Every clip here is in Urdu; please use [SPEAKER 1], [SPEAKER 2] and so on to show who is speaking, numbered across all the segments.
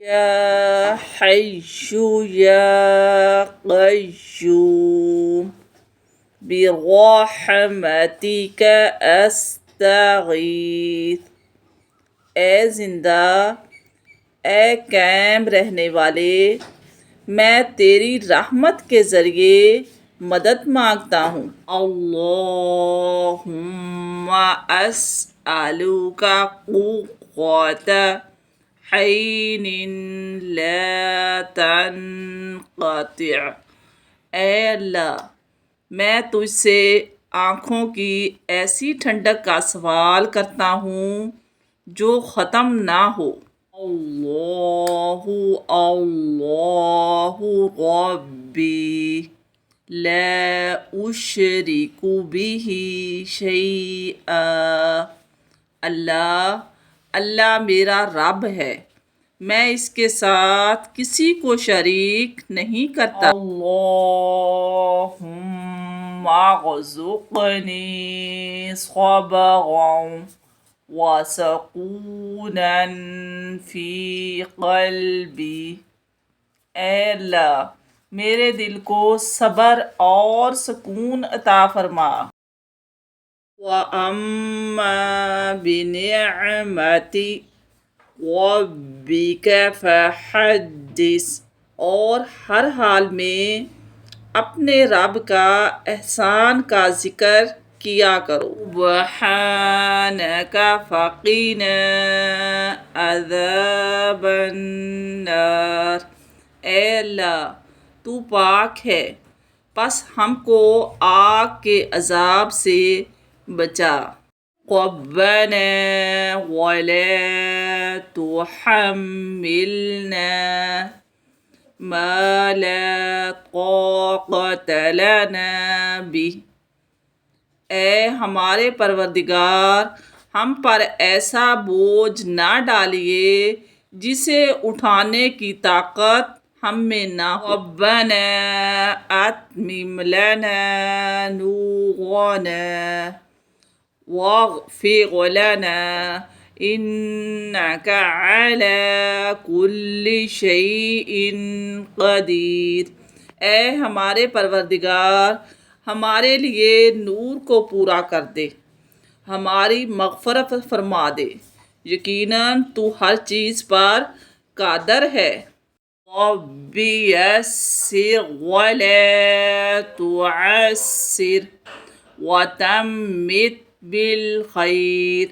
[SPEAKER 1] يا حي يا قيوم برحمتك استغیث۔ اے زندہ، اے قائم رہنے والے، میں تیری رحمت کے ذریعے مدد مانگتا ہوں۔ اللہم اسألک قوت عین لا تنقطع۔ اے اللہ، میں تجھ سے آنکھوں کی ایسی ٹھنڈک کا سوال کرتا ہوں جو ختم نہ ہو۔ اللہ اللہ ربی لا اشرک بہ شیئا۔ اللہ اللہ میرا رب ہے، میں اس کے ساتھ کسی کو شریک نہیں کرتا۔ اللہم ارزقنی صبرا وسکونا فی قلبی۔ اے اللہ، میرے دل کو صبر اور سکون عطا فرما۔ وَأَمَّا بِنِعْمَتِ رَبِّكَ فَحَدِّثْ۔ اور ہر حال میں اپنے رب کا احسان کا ذکر کیا کرو۔ سبحانک فقنا عذاب النار۔ اے اللہ، تو پاک ہے، پس ہم کو آگ کے عذاب سے بچا۔ ربنا ولا تحملنا ما لا طاقة لنا به۔ اے ہمارے پروردگار، ہم پر ایسا بوجھ نہ ڈالیے جسے اٹھانے کی طاقت ہم میں نہ ہو۔ ربنا اتمم لنا نورنا واغفر لنا انک علی کل شیء قدیر۔ اے ہمارے پروردگار، ہمارے لیے نور کو پورا کر دے، ہماری مغفرت فرما دے، یقیناً تو ہر چیز پر قادر ہے۔ رب یسر ولا تعسر وتمم بالخیر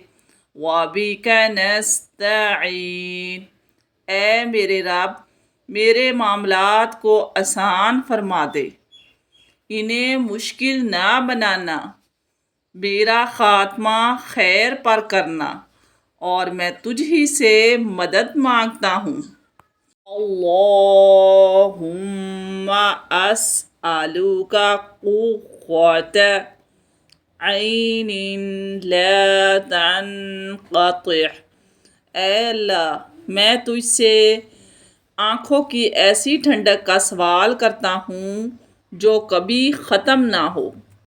[SPEAKER 1] وبک نستعین۔ اے میرے رب، میرے معاملات کو آسان فرما دے، انہیں مشکل نہ بنانا، میرا خاتمہ خیر پر کرنا، اور میں تجھ ہی سے مدد مانگتا ہوں۔ اللہم اسألک قرۃ عین لا تنقطع۔ اے اللہ، میں تجھ سے آنکھوں کی ایسی ٹھنڈک کا سوال کرتا ہوں جو کبھی ختم نہ ہو۔